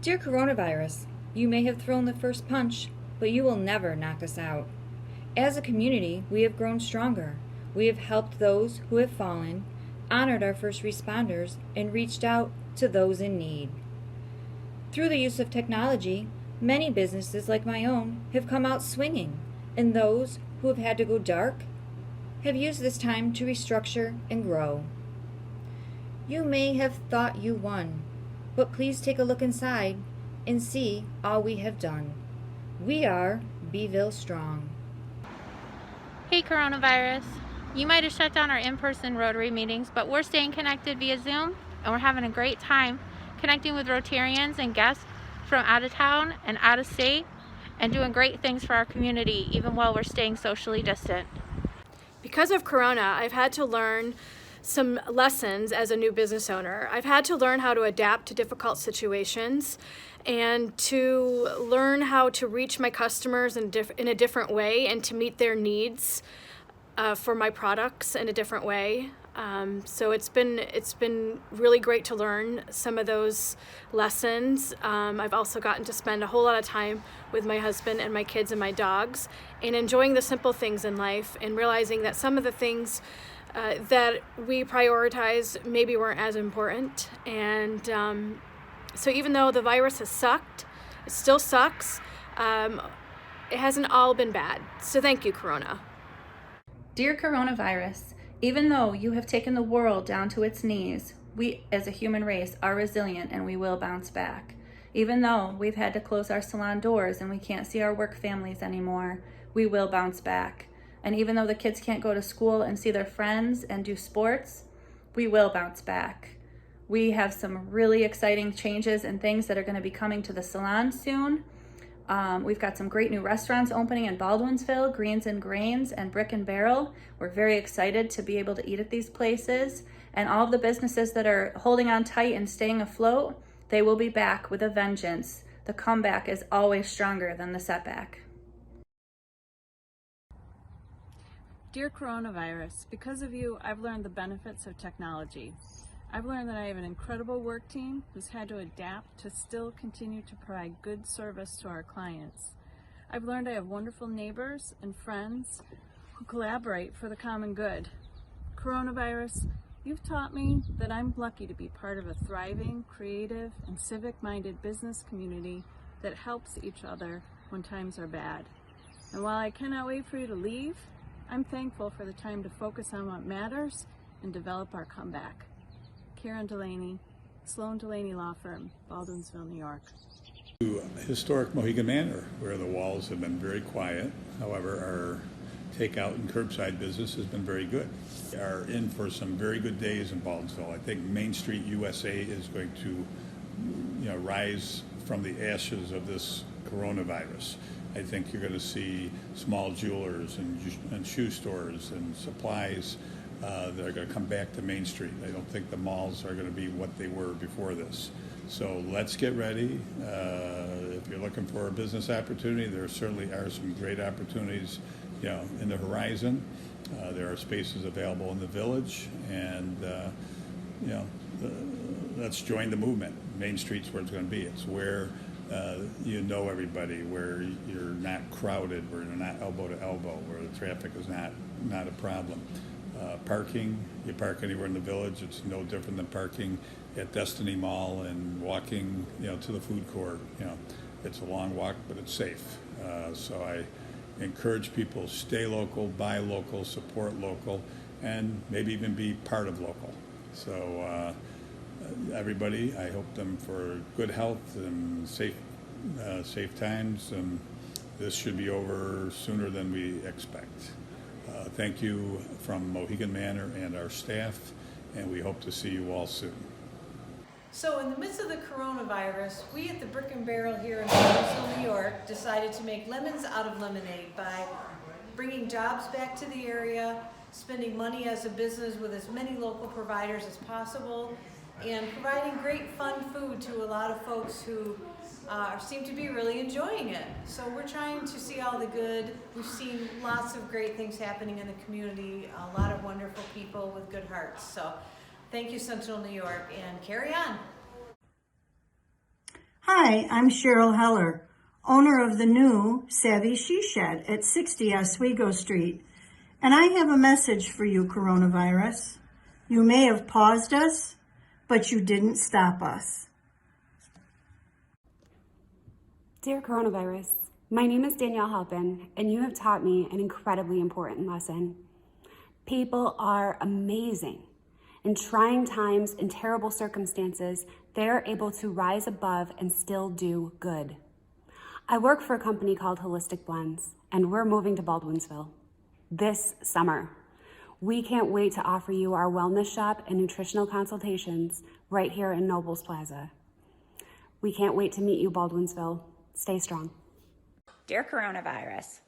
Dear coronavirus, you may have thrown the first punch, but you will never knock us out. As a community, we have grown stronger. We have helped those who have fallen, honored our first responders, and reached out to those in need. Through the use of technology, many businesses like my own have come out swinging, and those who have had to go dark have used this time to restructure and grow. You may have thought you won, but please take a look inside and see all we have done. We are Beeville Strong. Hey coronavirus, you might have shut down our in-person Rotary meetings, but we're staying connected via Zoom and we're having a great time connecting with Rotarians and guests from out of town and out of state and doing great things for our community even while we're staying socially distant. Because of Corona, I've had to learn some lessons as a new business owner. I've had to learn how to adapt to difficult situations and to learn how to reach my customers in a different way and to meet their needs for my products in a different way. So it's been really great to learn some of those lessons. I've also gotten to spend a whole lot of time with my husband and my kids and my dogs and enjoying the simple things in life and realizing that some of the things that we prioritize maybe weren't as important. And so even though the virus has sucked, it still sucks, it hasn't all been bad. So thank you, Corona. Dear coronavirus, even though you have taken the world down to its knees, we as a human race are resilient and we will bounce back. Even though we've had to close our salon doors and we can't see our work families anymore, we will bounce back. And even though the kids can't go to school and see their friends and do sports, we will bounce back. We have some really exciting changes and things that are going to be coming to the salon soon. We've got some great new restaurants opening in Baldwinsville, Greens and Grains and Brick and Barrel. We're very excited to be able to eat at these places. And all of the businesses that are holding on tight and staying afloat, they will be back with a vengeance. The comeback is always stronger than the setback. Dear coronavirus, because of you, I've learned the benefits of technology. I've learned that I have an incredible work team who's had to adapt to still continue to provide good service to our clients. I've learned I have wonderful neighbors and friends who collaborate for the common good. Coronavirus, you've taught me that I'm lucky to be part of a thriving, creative, and civic-minded business community that helps each other when times are bad. And while I cannot wait for you to leave, I'm thankful for the time to focus on what matters and develop our comeback. Karen Delaney, Sloan Delaney Law Firm, Baldwinsville, New York. To historic Mohegan Manor, where the walls have been very quiet. However, our takeout and curbside business has been very good. We are in for some very good days in Baldwinsville. I think Main Street USA is going to rise from the ashes of this coronavirus. I think you're going to see small jewelers and shoe stores and supplies that are going to come back to Main Street. I don't think the malls are going to be what they were before this. So let's get ready. If you're looking for a business opportunity, there certainly are some great opportunities, in the horizon. There are spaces available in the village, and let's join the movement. Main Street's where it's going to be. It's where you know everybody, where you're not crowded, where you're not elbow to elbow, where the traffic is not a problem. Parking, you park anywhere in the village, it's no different than parking at Destiny Mall and walking, to the food court. It's a long walk, but it's safe. So I encourage people, stay local, buy local, support local, and maybe even be part of local. So everybody, I hope them for good health and safe times, and this should be over sooner than we expect. Thank you from Mohegan Manor and our staff, and we hope to see you all soon. So in the midst of the coronavirus, we at the Brick and Barrel here in Baldwinsville, New York, decided to make lemons out of lemonade by bringing jobs back to the area, spending money as a business with as many local providers as possible, and providing great fun food to a lot of folks who seem to be really enjoying it. So we're trying to see all the good. We've seen lots of great things happening in the community, a lot of wonderful people with good hearts. So thank you, Central New York, and carry on. Hi, Hi, I'm Cheryl Heller, owner of the new Savvy She Shed at 60 Oswego Street. And I have a message for you, coronavirus. You may have paused us, but you didn't stop us. Dear coronavirus, my name is Danielle Halpin, and you have taught me an incredibly important lesson. People are amazing. In trying times and terrible circumstances, they are able to rise above and still do good. I work for a company called Holistic Blends, and we're moving to Baldwinsville this summer. We can't wait to offer you our wellness shop and nutritional consultations right here in Nobles Plaza. We can't wait to meet you, Baldwinsville. Stay strong. Dear coronavirus,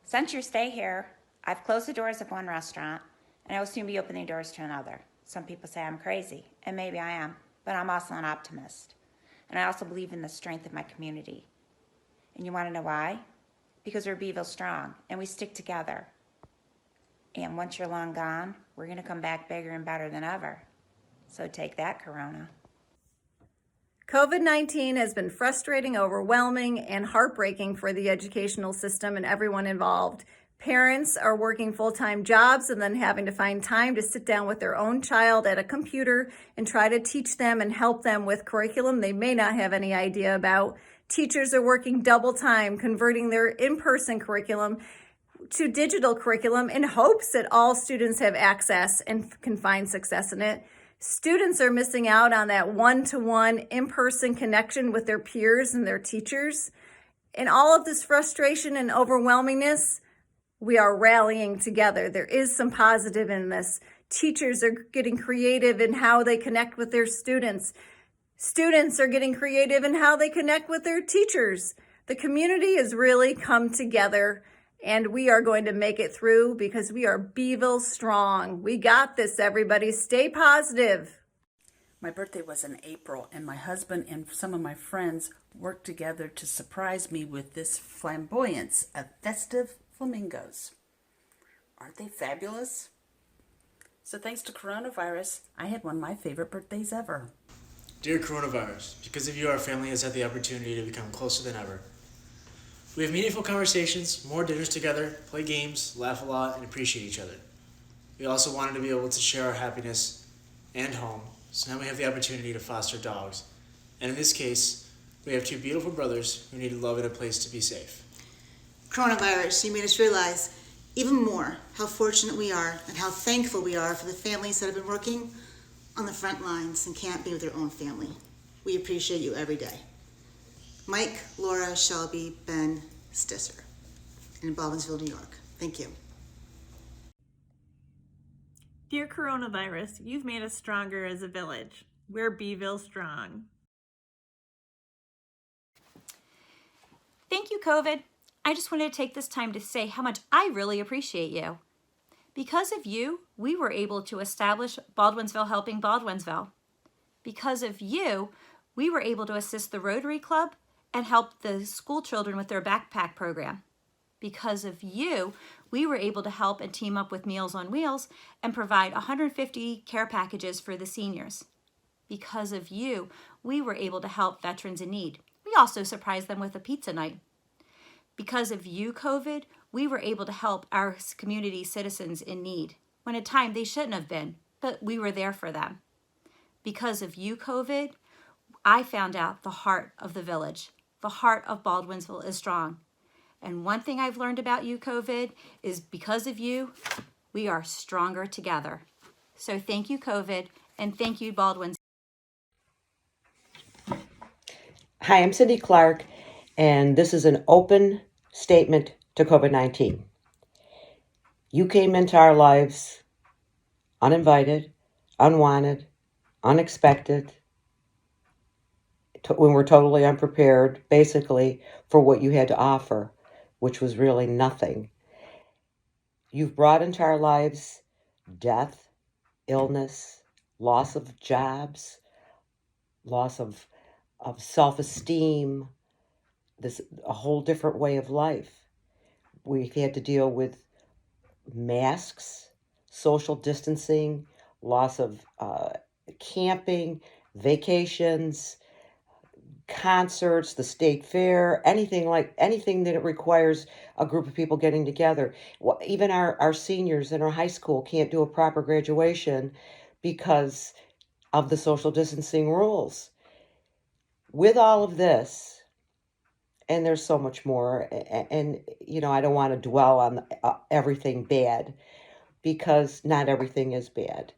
since your stay here, I've closed the doors of one restaurant, and I will soon be opening doors to another. Some people say I'm crazy, and maybe I am, but I'm also an optimist. And I also believe in the strength of my community. And you want to know why? Because we're Beeville strong, and we stick together. And once you're long gone, we're going to come back bigger and better than ever. So take that, Corona. COVID-19 has been frustrating, overwhelming, and heartbreaking for the educational system and everyone involved. Parents are working full-time jobs and then having to find time to sit down with their own child at a computer and try to teach them and help them with curriculum they may not have any idea about. Teachers are working double time, converting their in-person curriculum to digital curriculum in hopes that all students have access and can find success in it. Students are missing out on that one-to-one in-person connection with their peers and their teachers. In all of this frustration and overwhelmingness, we are rallying together. There is some positive in this. Teachers are getting creative in how they connect with their students. Students are getting creative in how they connect with their teachers. The community has really come together, and we are going to make it through because we are Beeville strong. We got this, everybody. Stay positive. My birthday was in April, and my husband and some of my friends worked together to surprise me with this flamboyance of festive flamingos. Aren't they fabulous? So thanks to coronavirus, I had one of my favorite birthdays ever. Dear coronavirus, because of you, our family has had the opportunity to become closer than ever. We have meaningful conversations, more dinners together, play games, laugh a lot, and appreciate each other. We also wanted to be able to share our happiness and home, so now we have the opportunity to foster dogs. And in this case, we have two beautiful brothers who need love and a place to be safe. Coronavirus, you made us realize even more how fortunate we are and how thankful we are for the families that have been working on the front lines and can't be with their own family. We appreciate you every day. Mike, Laura, Shelby, Ben, Stisser in Baldwinsville, New York. Thank you. Dear coronavirus, you've made us stronger as a village. We're Beeville strong. Thank you, COVID. I just wanted to take this time to say how much I really appreciate you. Because of you, we were able to establish Baldwinsville Helping Baldwinsville. Because of you, we were able to assist the Rotary Club and help the school children with their backpack program. Because of you, we were able to help and team up with Meals on Wheels and provide 150 care packages for the seniors. Because of you, we were able to help veterans in need. We also surprised them with a pizza night. Because of you, COVID, we were able to help our community citizens in need when at time they shouldn't have been, but we were there for them. Because of you, COVID, I found out the heart of the village. The heart of Baldwinsville is strong. And one thing I've learned about you, COVID, is because of you, we are stronger together. So thank you, COVID, and thank you, Baldwinsville. Hi, I'm Cindy Clark, and this is an open statement to COVID-19. You came into our lives uninvited, unwanted, unexpected, when we're totally unprepared, basically, for what you had to offer, which was really nothing. You've brought into our lives death, illness, loss of jobs, loss of self-esteem, a whole different way of life. We've had to deal with masks, social distancing, loss of camping, vacations, concerts, the state fair, anything that it requires a group of people getting together. Even our seniors in our high school can't do a proper graduation because of the social distancing rules. With all of this, and there's so much more, and I don't want to dwell on everything bad, because not everything is bad.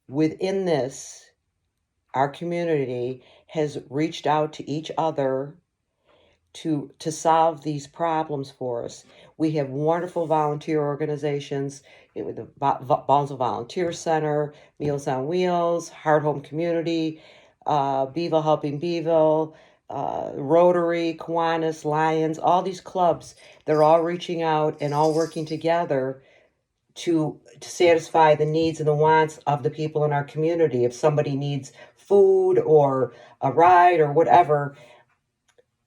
Within this, our community has reached out to each other to solve these problems for us. We have wonderful volunteer organizations, the Baldwinsville Volunteer Center, Meals on Wheels, Heart Home Community, Beeville Helping Beeville, Rotary, Kiwanis, Lions, all these clubs. They're all reaching out and all working together to satisfy the needs and the wants of the people in our community. If somebody needs food or a ride or whatever,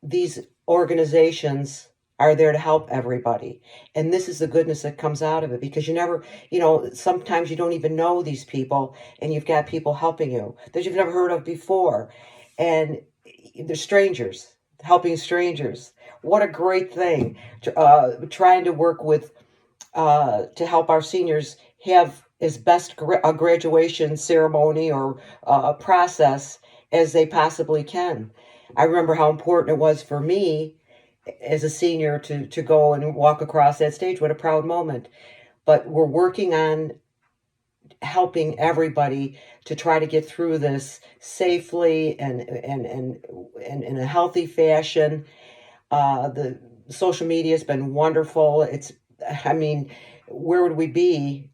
these organizations are there to help everybody. And this is the goodness that comes out of it, because you never, sometimes you don't even know these people, and you've got people helping you that you've never heard of before. And they're strangers, helping strangers. What a great thing. Trying to work with, to help our seniors have as best a graduation ceremony or process as they possibly can. I remember how important it was for me as a senior to go and walk across that stage. What a proud moment. But we're working on helping everybody to try to get through this safely and in a healthy fashion. The social media has been wonderful. Where would we be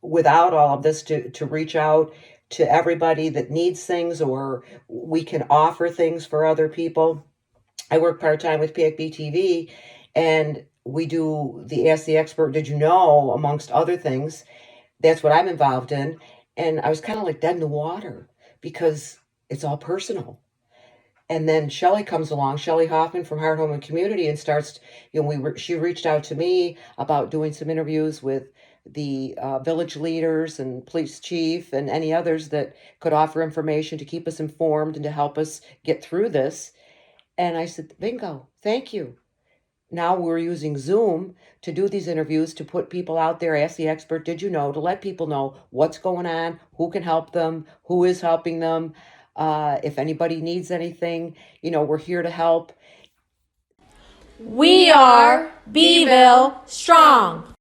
without all of this to reach out to everybody that needs things, or we can offer things for other people. I work part-time with PACB TV, and we do the Ask the Expert, Did You Know, amongst other things. That's what I'm involved in. And I was kind of like dead in the water because it's all personal. And then Shelley comes along, Shelley Hoffman from Heart Home and Community, and starts, she reached out to me about doing some interviews with the village leaders and police chief and any others that could offer information to keep us informed and to help us get through this. And I said, bingo, thank you. Now we're using Zoom to do these interviews, to put people out there, Ask the Expert, Did You Know, to let people know what's going on, who can help them, who is helping them. If anybody needs anything, we're here to help. We are Beeville Strong.